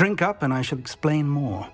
Drink up and I shall explain more.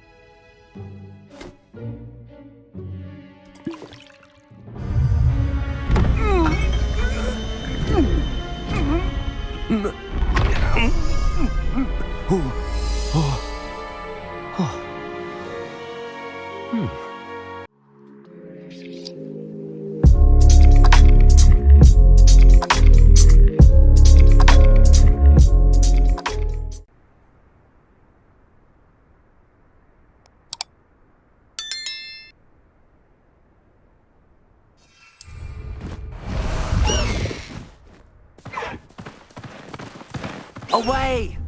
Away!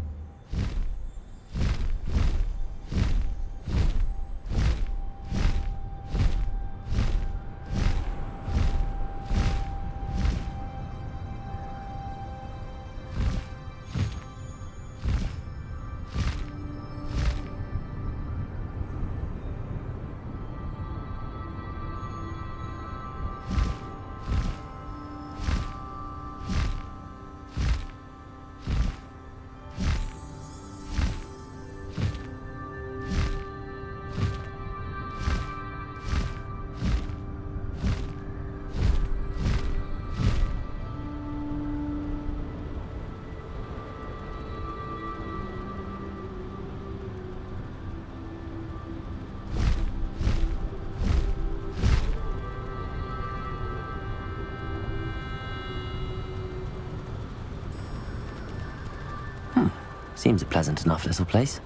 Seems a pleasant enough little place.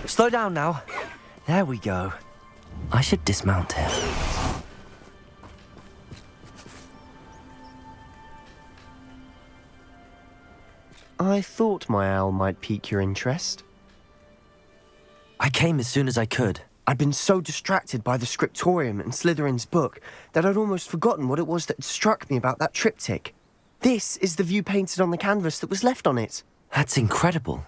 Slow down now. There we go. I should dismount here. I thought my owl might pique your interest. I came as soon as I could. I'd been so distracted by the scriptorium and Slytherin's book that I'd almost forgotten what it was that struck me about that triptych. This is the view painted on the canvas that was left on it. That's incredible.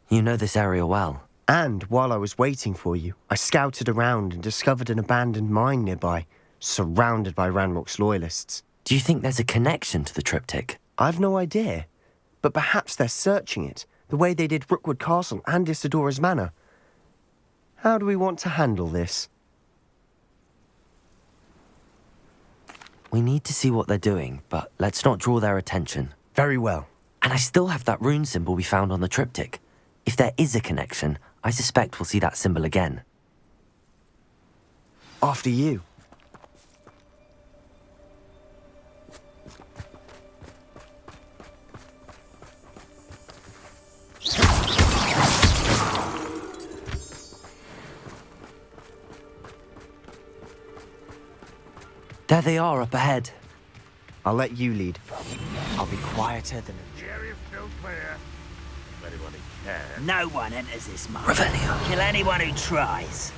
You know this area well. And while I was waiting for you, I scouted around and discovered an abandoned mine nearby, surrounded by Ranrock's loyalists. Do you think there's a connection to the triptych? I've no idea, but perhaps they're searching it, the way they did Rookwood Castle and Isidora's Manor. How do we want to handle this? We need to see what they're doing, but let's not draw their attention. Very well. And I still have that rune symbol we found on the triptych. If there is a connection, I suspect we'll see that symbol again. After you. There they are up ahead. I'll let you lead. I'll be quieter than a... Area still clear. Anyone who can. No one enters this mine. Revelio. Kill anyone who tries.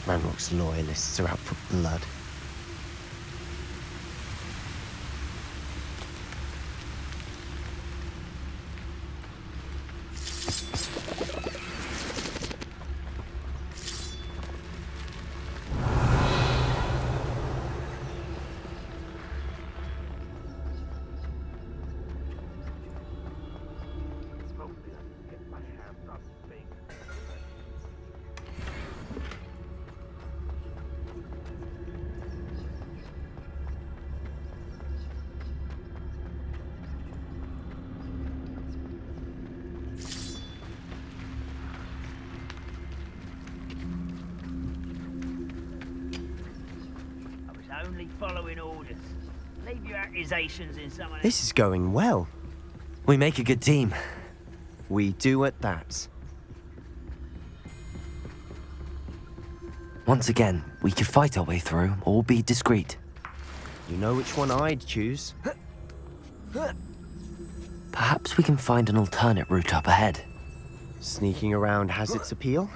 Ranrock's loyalists are out for blood. Only following orders. Leave your accusations in someone else. This is going well. We make a good team. We do at that. Once again, we could fight our way through or be discreet. You know which one I'd choose. Perhaps we can find an alternate route up ahead. Sneaking around has its appeal.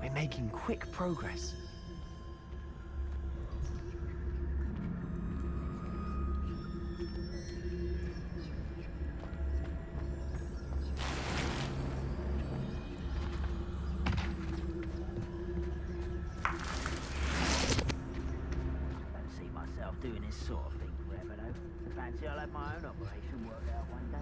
We're making quick progress. sort of thing forever, though. Fancy I'll have my own operation worked out one day.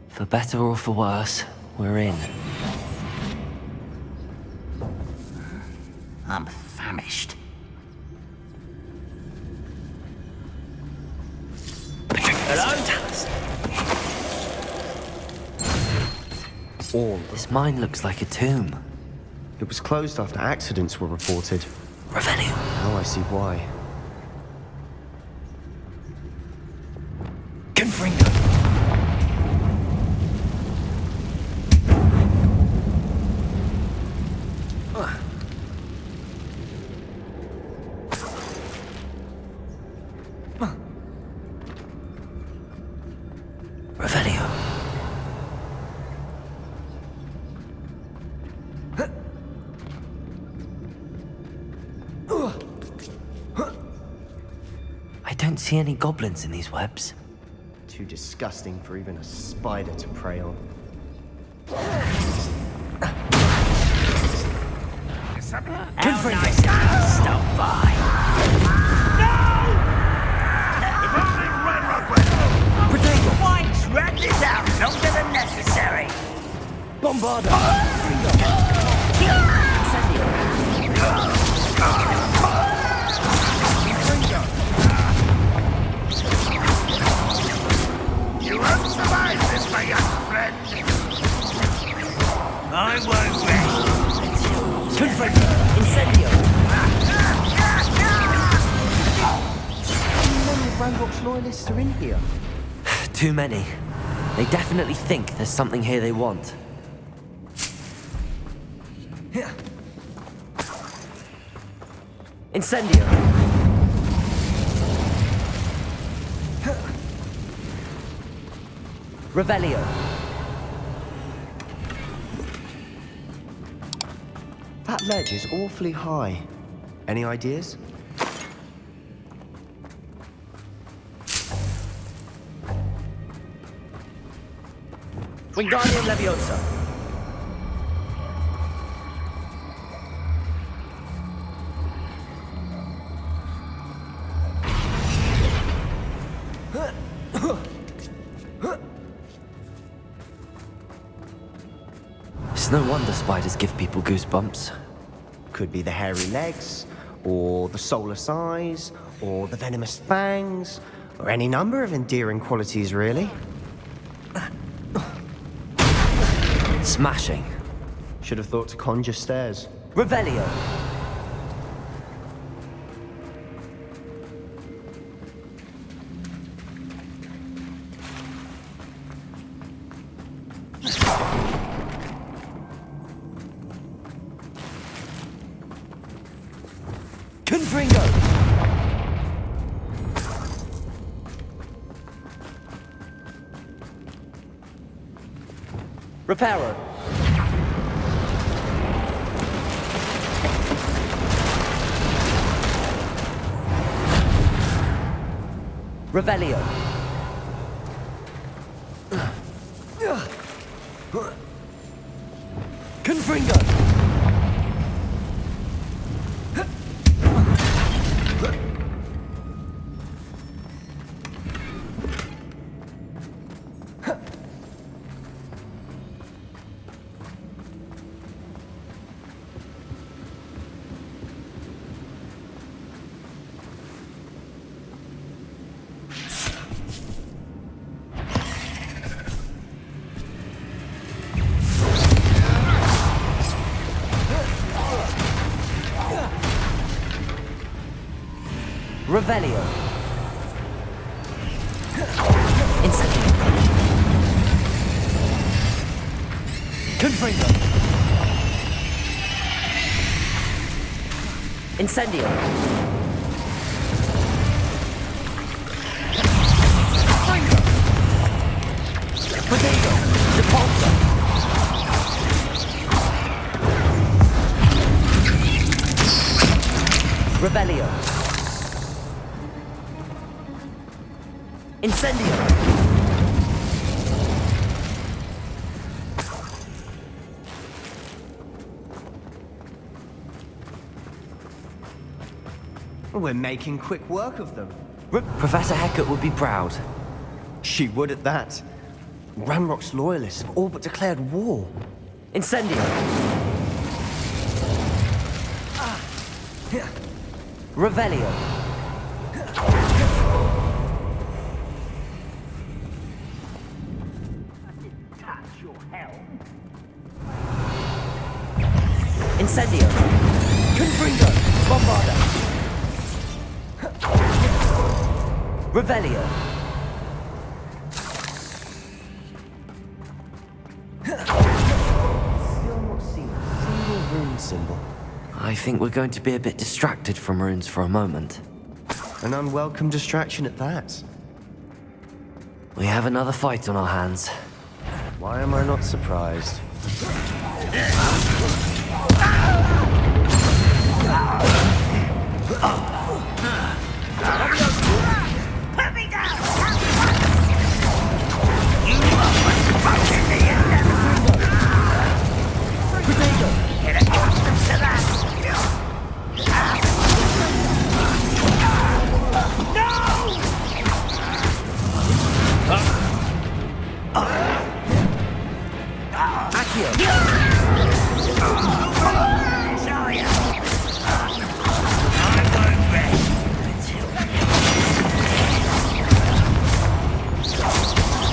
For better or for worse, we're in. I'm famished. All. This mine looks like a tomb. It was closed after accidents were reported. Revelio. Now I see why. Confringo. Revelio. I don't see any goblins in these webs. Too disgusting for even a spider to prey on. How nice of you to stop by. If only Red Rock went. Potato! Why drag this out longer than necessary? Bombarda! You won't survive this, my young friend. I won't rest. Confringo. Incendio. How many of Ranrock's loyalists are in here? Too many. They definitely think there's something here they want. Incendio. Revelio. That ledge is awfully high. Any ideas? Wingardium Leviosa. It's no wonder spiders give people goosebumps. Could be the hairy legs, or the soulless eyes, or the venomous fangs, or any number of endearing qualities, really. Smashing. Should have thought to conjure stairs. Revelio. Confringo. Reparo. Revelio. Confringo. Revelio. Incendio. Confringo. Incendio. Potato. Depulso. Revelio. Incendio! We're making quick work of them. Professor Hecat would be proud. She would at that. Ranrock's loyalists have all but declared war. Incendio! Revelio! Touch your helm. Incendio! Confringo! Bombarda! Revelio! Still not seen a single rune symbol. I think we're going to be a bit distracted from runes for a moment. An unwelcome distraction at that. We have another fight on our hands. Why am I not surprised? Put me down! You are what's in the end. Get accustomed to that.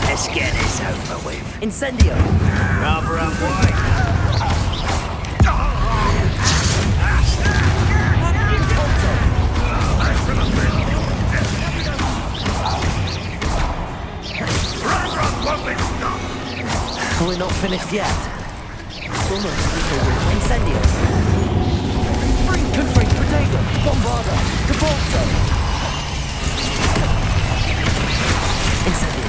Let's get this over with. Incendio! Cover up, boy. We're not finished yet. Incendio! Confring, Protego, Bombarda, Capulso! Incendio!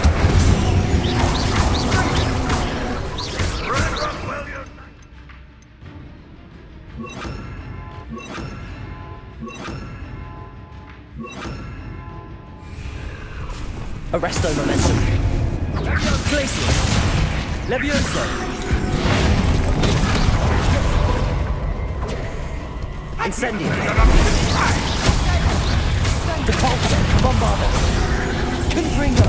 Arresto momentum. Glacier. Levioso. Incendio. Depulso. Bombardo. Confringo.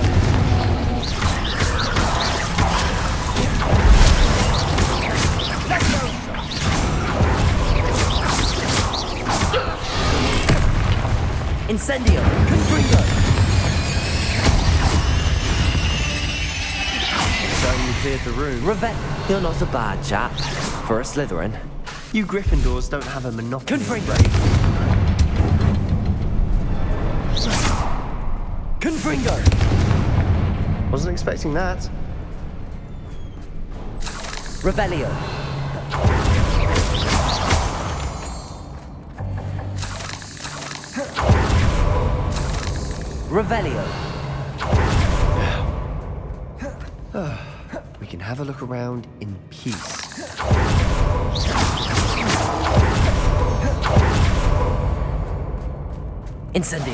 Incendio. Confringo. You cleared the room. You're not a bad chap. For a Slytherin. You Gryffindors don't have a monopoly. Confringo. Confringo. Wasn't expecting that. Revelio. Revelio. We can have a look around in peace. Incendio.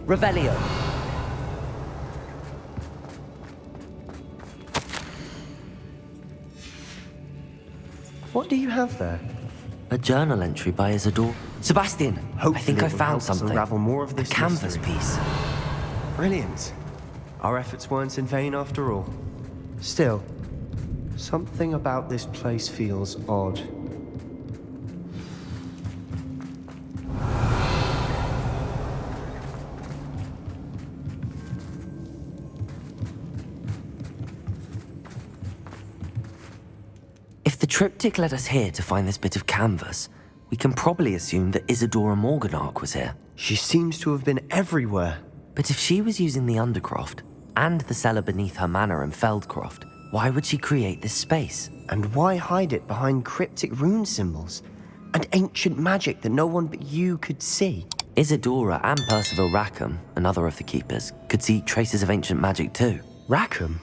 Revelio. What do you have there? A journal entry by Isidore. Sebastian, I think I it will found help us something. unravel more of this A canvas mystery. piece. Brilliant. Our efforts weren't in vain after all. Still, something about this place feels odd. If the triptych led us here to find this bit of canvas, we can probably assume that Isadora Morganach was here. She seems to have been everywhere. But if she was using the Undercroft and the cellar beneath her manor in Feldcroft, why would she create this space? And why hide it behind cryptic rune symbols? And ancient magic that no one but you could see? Isadora and Percival Rackham, another of the keepers, could see traces of ancient magic too. Rackham?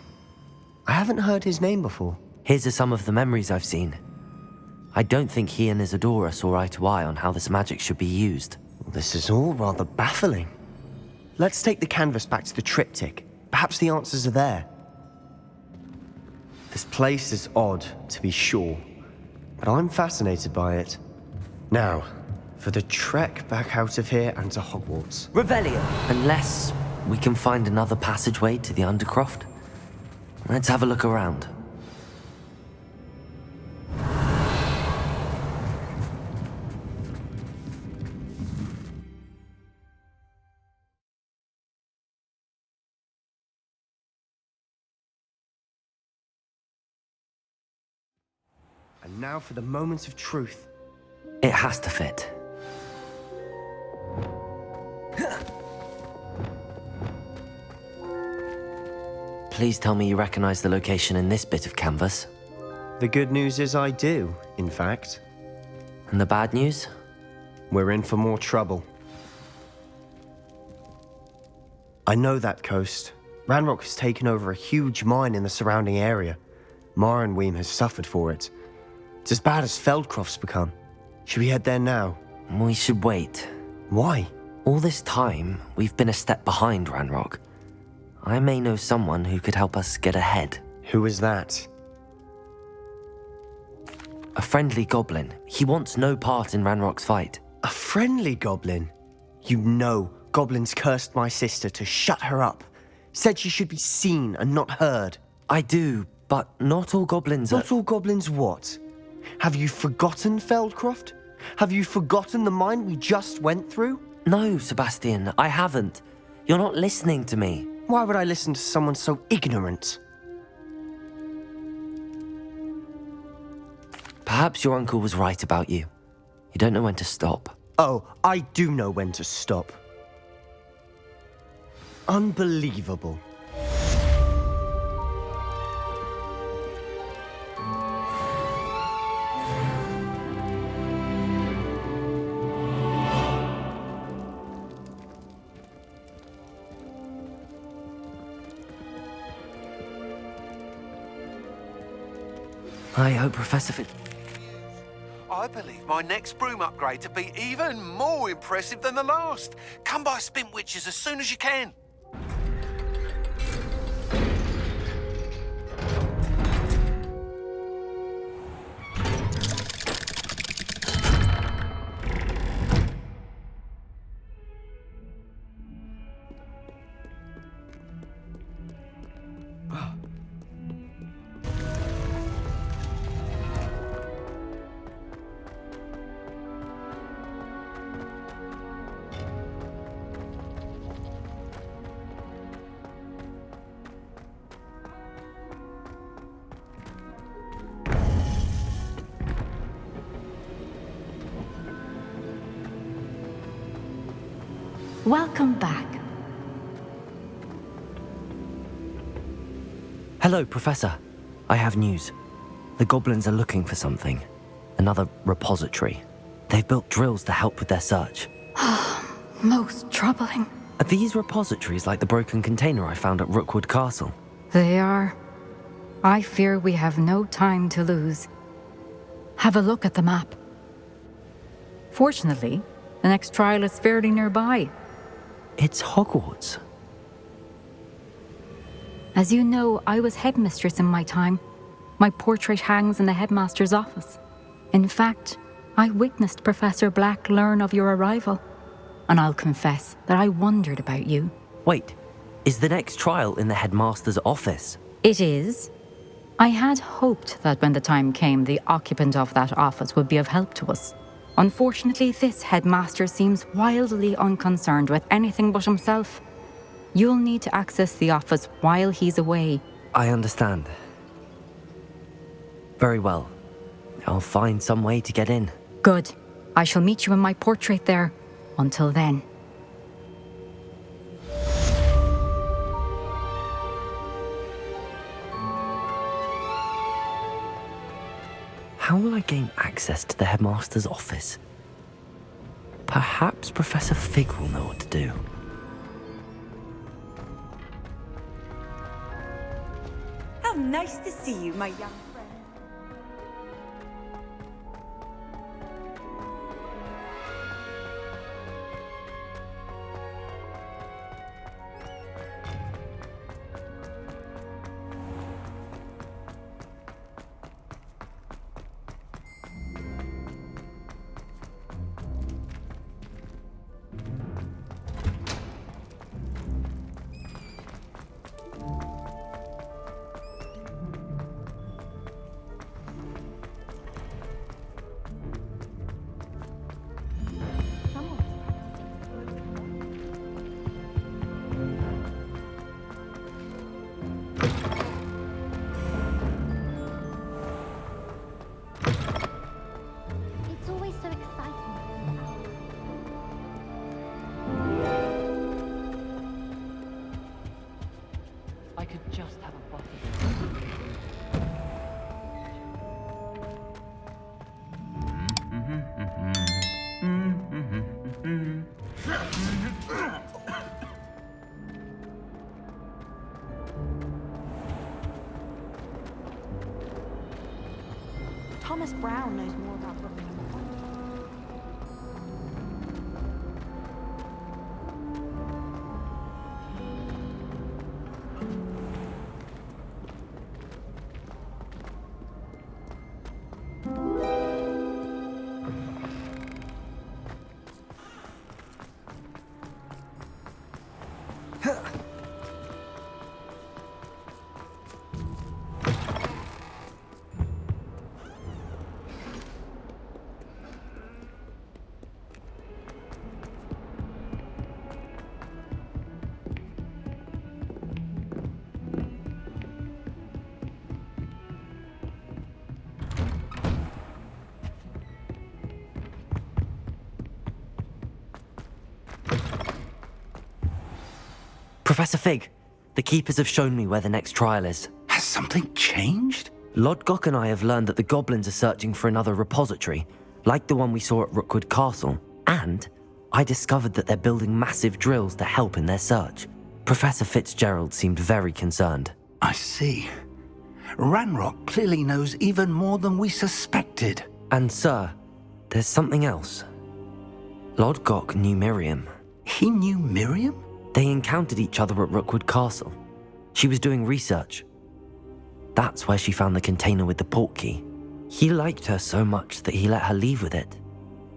I haven't heard his name before. Here's some of the memories I've seen. I don't think he and Isadora saw eye to eye on how this magic should be used. This is all rather baffling. Let's take the canvas back to the triptych. Perhaps the answers are there. This place is odd, to be sure, but I'm fascinated by it. Now, for the trek back out of here and to Hogwarts. Revelio! Unless we can find another passageway to the Undercroft. Let's have a look around. And now for the moment of truth. It has to fit. Please tell me you recognize the location in this bit of canvas. The good news is I do, in fact. And the bad news? We're in for more trouble. I know that coast. Ranrock has taken over a huge mine in the surrounding area. Marrenweem has suffered for it. It's as bad as Feldcroft's become. Should we head there now? We should wait. Why? All this time, we've been a step behind Ranrock. I may know someone who could help us get ahead. Who is that? A friendly goblin. He wants no part in Ranrock's fight. A friendly goblin? You know, goblins cursed my sister to shut her up. Said she should be seen and not heard. I do, but not all goblins are... Not all goblins what? Have you forgotten Feldcroft? Have you forgotten the mine we just went through? No, Sebastian, I haven't. You're not listening to me. Why would I listen to someone so ignorant? Perhaps your uncle was right about you. You don't know when to stop. Oh, I do know when to stop. Unbelievable. I hope Professor Fit... I believe my next broom upgrade to be even more impressive than the last. Come by Spintwitches as soon as you can. Welcome back. Hello, Professor. I have news. The goblins are looking for something. Another repository. They've built drills to help with their search. Most troubling. Are these repositories like the broken container I found at Rookwood Castle? They are. I fear we have no time to lose. Have a look at the map. Fortunately, the next trial is fairly nearby. It's Hogwarts. As you know, I was headmistress in my time. My portrait hangs in the headmaster's office. In fact, I witnessed Professor Black learn of your arrival. And I'll confess that I wondered about you. Wait, is the next trial in the headmaster's office? It is. I had hoped that when the time came, the occupant of that office would be of help to us. Unfortunately, this headmaster seems wildly unconcerned with anything but himself. You'll need to access the office while he's away. I understand. Very well. I'll find some way to get in. Good. I shall meet you in my portrait there. Until then. How will I gain access to the headmaster's office? Perhaps Professor Fig will know what to do. How nice to see you, my young friend. I could just have a bottle. Thomas Brown knows more about Brooklyn. Professor Fig, the Keepers have shown me where the next trial is. Has something changed? Lodgok and I have learned that the goblins are searching for another repository, like the one we saw at Rookwood Castle. And I discovered that they're building massive drills to help in their search. Professor Fitzgerald seemed very concerned. I see. Ranrock clearly knows even more than we suspected. And sir, there's something else. Lodgok knew Miriam. He knew Miriam? They encountered each other at Rookwood Castle. She was doing research. That's where she found the container with the portkey. He liked her so much that he let her leave with it,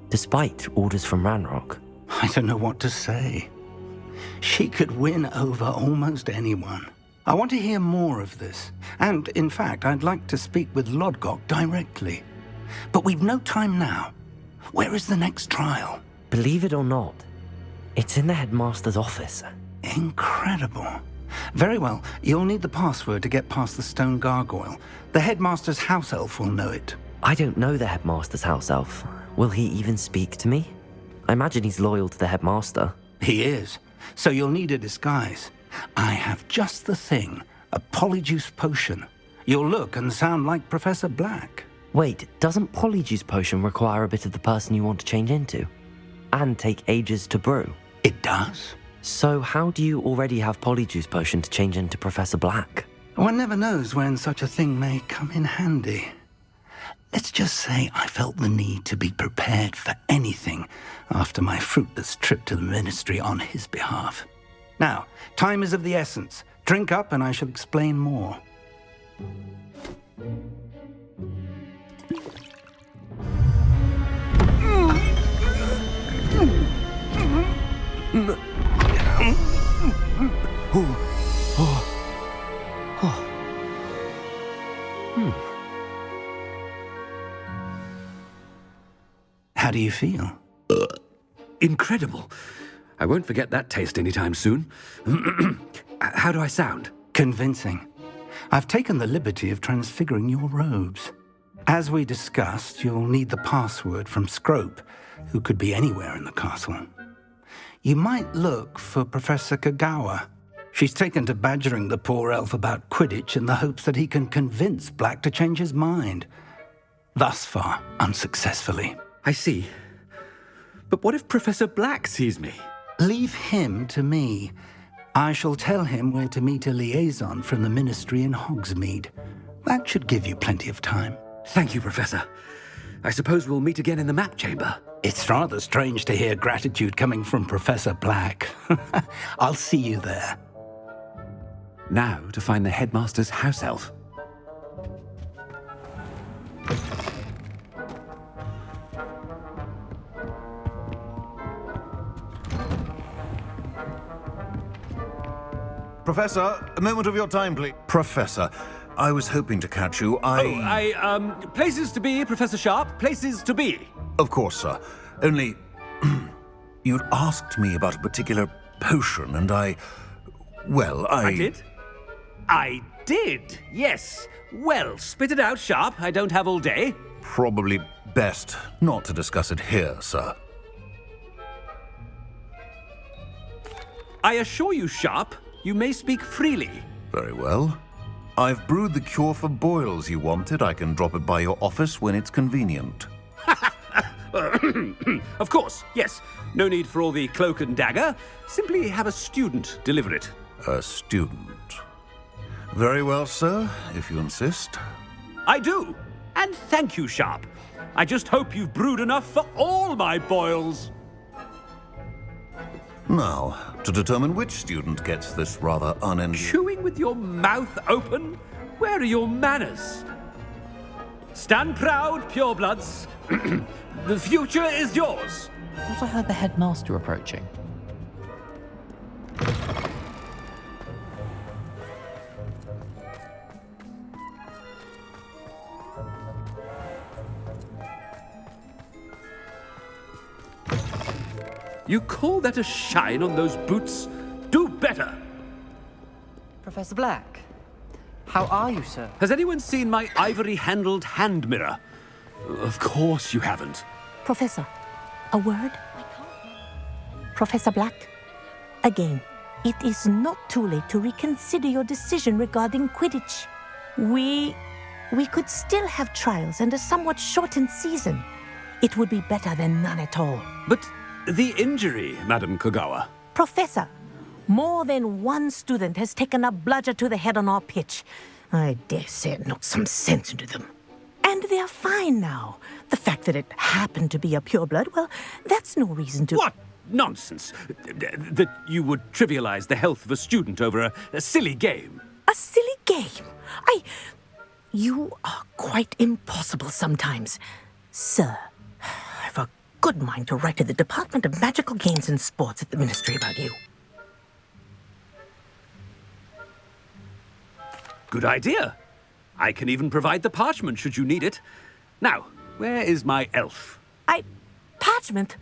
despite orders from Ranrock. I don't know what to say. She could win over almost anyone. I want to hear more of this. And, in fact, I'd like to speak with Lodgok directly. But we've no time now. Where is the next trial? Believe it or not, it's in the headmaster's office. Incredible. Very well, you'll need the password to get past the stone gargoyle. The headmaster's house elf will know it. I don't know the headmaster's house elf. Will he even speak to me? I imagine he's loyal to the headmaster. He is. So you'll need a disguise. I have just the thing. A polyjuice potion. You'll look and sound like Professor Black. Wait, doesn't polyjuice potion require a bit of the person you want to change into? And take ages to brew? It does. So how do you already have polyjuice potion to change into Professor Black? One never knows when such a thing may come in handy. Let's just say I felt the need to be prepared for anything after my fruitless trip to the ministry on his behalf. Now, time is of the essence. Drink up and I shall explain more. How do you feel? Incredible. I won't forget that taste anytime soon. How do I sound? Convincing. I've taken the liberty of transfiguring your robes. As we discussed, you'll need the password from Scrope, who could be anywhere in the castle. You might look for Professor Kagawa. She's taken to badgering the poor elf about Quidditch in the hopes that he can convince Black to change his mind. Thus far, unsuccessfully. I see. But what if Professor Black sees me? Leave him to me. I shall tell him where to meet a liaison from the ministry in Hogsmeade. That should give you plenty of time. Thank you, Professor. I suppose we'll meet again in the map chamber. It's rather strange to hear gratitude coming from Professor Black. I'll see you there. Now to find the headmaster's house elf. Professor, a moment of your time, please. Professor, I was hoping to catch you. Places to be, Professor Sharp. Places to be. Of course, sir. Only, you'd asked me about a particular potion, and I did? I did, yes. Well, spit it out, Sharp. I don't have all day. Probably best not to discuss it here, sir. I assure you, Sharp, you may speak freely. Very well. I've brewed the cure for boils you wanted. I can drop it by your office when it's convenient. Of course, yes. No need for all the cloak and dagger. Simply have a student deliver it. A student. Very well, sir, if you insist. I do. And thank you, Sharp. I just hope you've brewed enough for all my boils. Now, to determine which student gets this rather Chewing with your mouth open? Where are your manners? Stand proud, purebloods. The future is yours. I thought I heard the headmaster approaching. You call that a shine on those boots? Do better! Professor Black, how are you, sir? Has anyone seen my ivory-handled hand mirror? Of course you haven't. Professor, a word? Professor Black, again, it is not too late to reconsider your decision regarding Quidditch. We could still have trials and a somewhat shortened season. It would be better than none at all. But the injury, Madam Kogawa. Professor, more than one student has taken a bludger to the head on our pitch. I dare say it knocked some sense into them. And they're fine now. The fact that it happened to be a pureblood, well, that's no reason to... What nonsense! That you would trivialize the health of a student over a silly game. A silly game? You are quite impossible sometimes. Sir, I've a good mind to write to the Department of Magical Games and Sports at the Ministry about you. Good idea. I can even provide the parchment should you need it. Now, where is my elf? Parchment?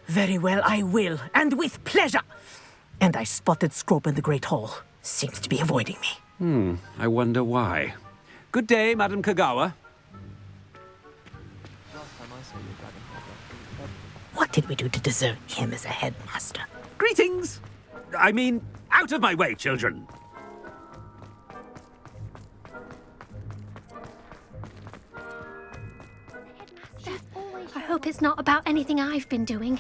Very well, I will, and with pleasure. And I spotted Scrope in the Great Hall. Seems to be avoiding me. I wonder why. Good day, Madam Kogawa. What did we do to deserve him as a headmaster? Greetings! I mean, out of my way, children. I hope it's not about anything I've been doing.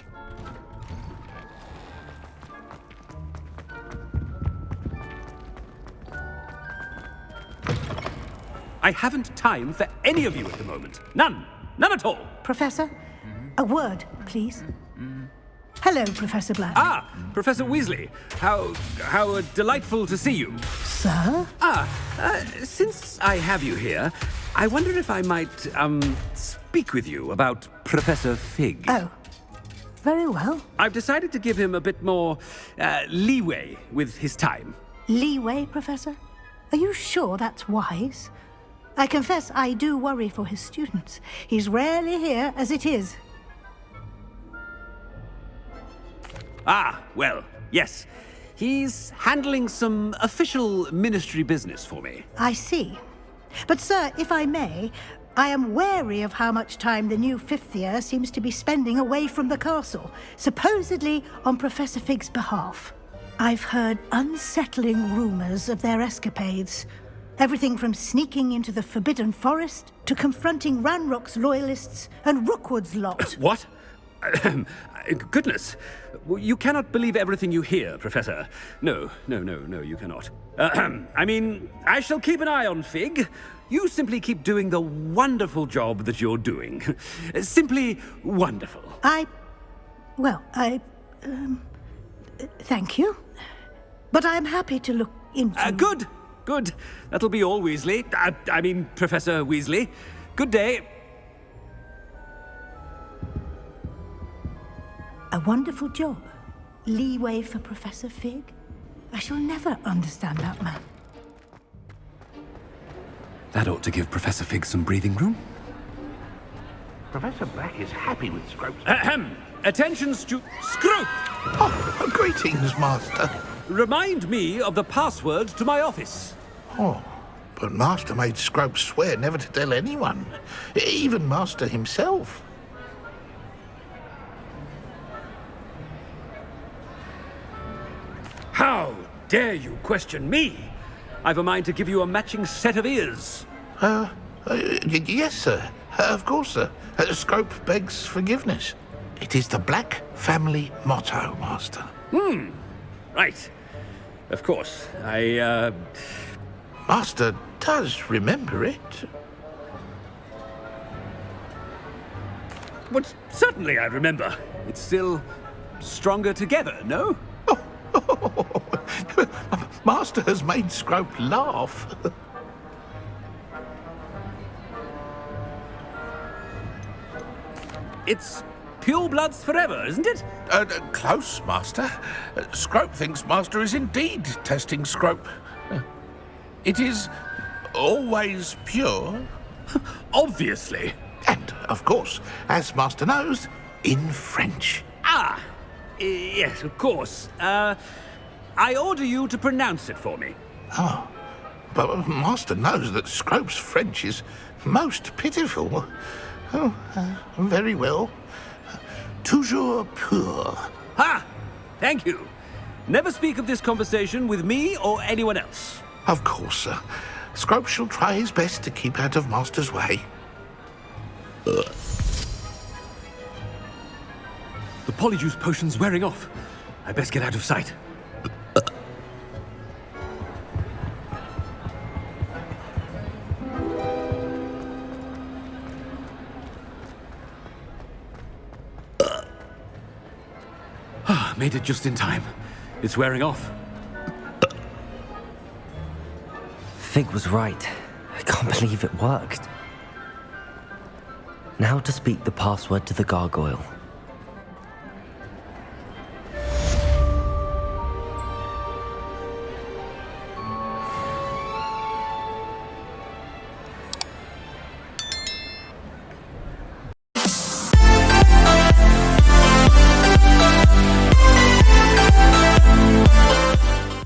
I haven't time for any of you at the moment. None. None at all. Professor, a word, please. Hello, Professor Black. Ah, Professor Weasley. How delightful to see you. Sir? Since I have you here, I wonder if I might, speak with you about Professor Fig. Oh, very well. I've decided to give him a bit more, leeway with his time. Leeway, Professor? Are you sure that's wise? I confess I do worry for his students. He's rarely here as it is. Ah, well, yes. He's handling some official ministry business for me. I see. But, sir, if I may, I am wary of how much time the new fifth year seems to be spending away from the castle, supposedly on Professor Fig's behalf. I've heard unsettling rumors of their escapades. Everything from sneaking into the Forbidden Forest to confronting Ranrock's loyalists and Rookwood's lot. What? Goodness. You cannot believe everything you hear, Professor. No, you cannot. I mean, I shall keep an eye on Fig. You simply keep doing the wonderful job that you're doing. Simply wonderful. Thank you. But I'm happy to look into... Good. That'll be all, Weasley. I mean, Professor Weasley. Good day. A wonderful job. Leeway for Professor Fig. I shall never understand that man. That ought to give Professor Fig some breathing room. Professor Black is happy with Scrope's... Attention, Scrope! Oh, greetings, Master. Remind me of the password to my office. Oh, but Master made Scrope swear never to tell anyone, even Master himself. How dare you question me? I've a mind to give you a matching set of ears. Yes, sir. Of course, sir. Scrope begs forgiveness. It is the Black family motto, Master. Right. Of course. Master does remember it. Well, certainly I remember. It's still stronger together, no? Master has made Scrope laugh. It's pure bloods forever, isn't it? Close, Master. Scrope thinks Master is indeed testing Scrope. It is always pure. Obviously. And, of course, as Master knows, in French. Yes, of course. I order you to pronounce it for me. Oh, but Master knows that Scrope's French is most pitiful. Oh, very well. Toujours pur. Ha! Thank you. Never speak of this conversation with me or anyone else. Of course, sir. Scrope shall try his best to keep out of Master's way. The polyjuice potion's wearing off. I best get out of sight. Made it just in time. It's wearing off. Fig was right. I can't believe it worked. Now to speak the password to the gargoyle.